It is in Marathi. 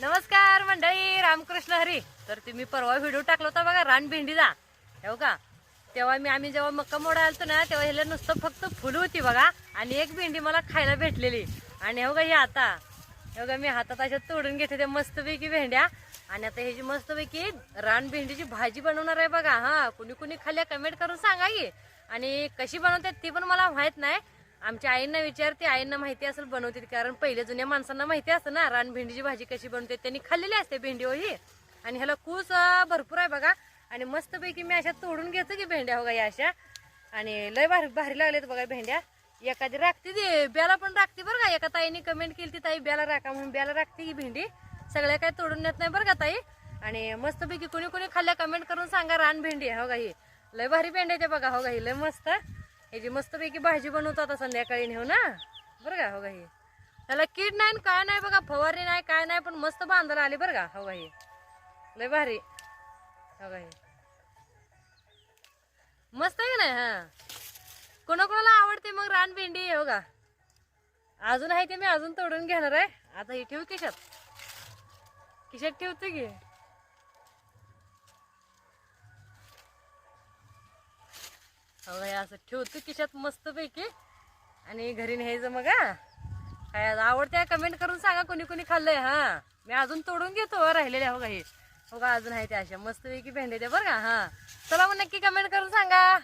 नमस्कार मंडळी, रामकृष्ण हरी. तर तुम्ही परवा व्हिडिओ टाकला होता बघा रान भेंडीचा, हो का? तेव्हा आम्ही जेव्हा मक्का मोडा आलतो ना तेव्हा ह्याला नुसतं फक्त फुलं होती बघा, आणि एक भेंडी मला खायला भेटलेली. आणि हो का ही आता हो का मी हातात अशा तोडून घेते त्या मस्तपैकी भेंड्या. आणि आता ह्याची मस्तपैकी रान भेंडीची भाजी बनवणार आहे बघा. हा, कुणी कुणी खाल्ल्या कमेंट करून सांगा की. आणि कशी बनवतात ती पण मला माहित नाही. आमच्या आईंना विचारते, आईंना माहिती असेल बनवते, कारण पहिले जुन्या माणसांना माहिती असतं ना रान भेंडीची भाजी कशी बनवते, त्यांनी खाल्लेली असते भेंडी ही. आणि ह्याला कूस भरपूर आहे बघा. आणि मस्तपैकी मी अशा तोडून घेतो की भेंड्या हो या अशा. आणि लय भारी भारी लागलेत बघा भेंड्या. एखादी राखते ती ब्याला पण राखते बरं का. एका ताईने कमेंट केली ती ताई ब्याला राखा म्हणून, ब्याला राखते ही भेंडी. सगळ्या काही तोडून नेत नाही बरं का ताई. आणि मस्तपैकी कोणी कोणी खाल्ल्या कमेंट करून सांगा. रान भेंडी हो का ही लय भारी भेंडी ते बघा. हो का ही लय मस्त. ह्याची मस्तपैकी भाजी बनवतो आता संध्याकाळी नेऊ ना बरं का. हो का ही त्याला कीड नाही काय नाही बघा, फवारणी नाही काय नाही, पण मस्त बांधायला आली बरं का. हो का ही लय भारी. हो का ही मस्त आहे नाही. हा, कोणाकोणाला आवडते मग रान भेंडी हो का. अजून आहे ते मी अजून तोडून घेणार आहे. आता ही ठेवू खिशात ठेवते की. हो असं ठेवतो खिशात मस्तपैकी. आणि घरी न्यायचं मग. हा, काय आवडते कमेंट करून सांगा कोणी कोणी खाल्लंय. हा, मी अजून तोडून घेतो राहिलेल्या. हो का हे हो का अजून आहे त्या अशा मस्तपैकी भेंड्या द्या बरं का. हा, चला मग नक्की कमेंट करून सांगा.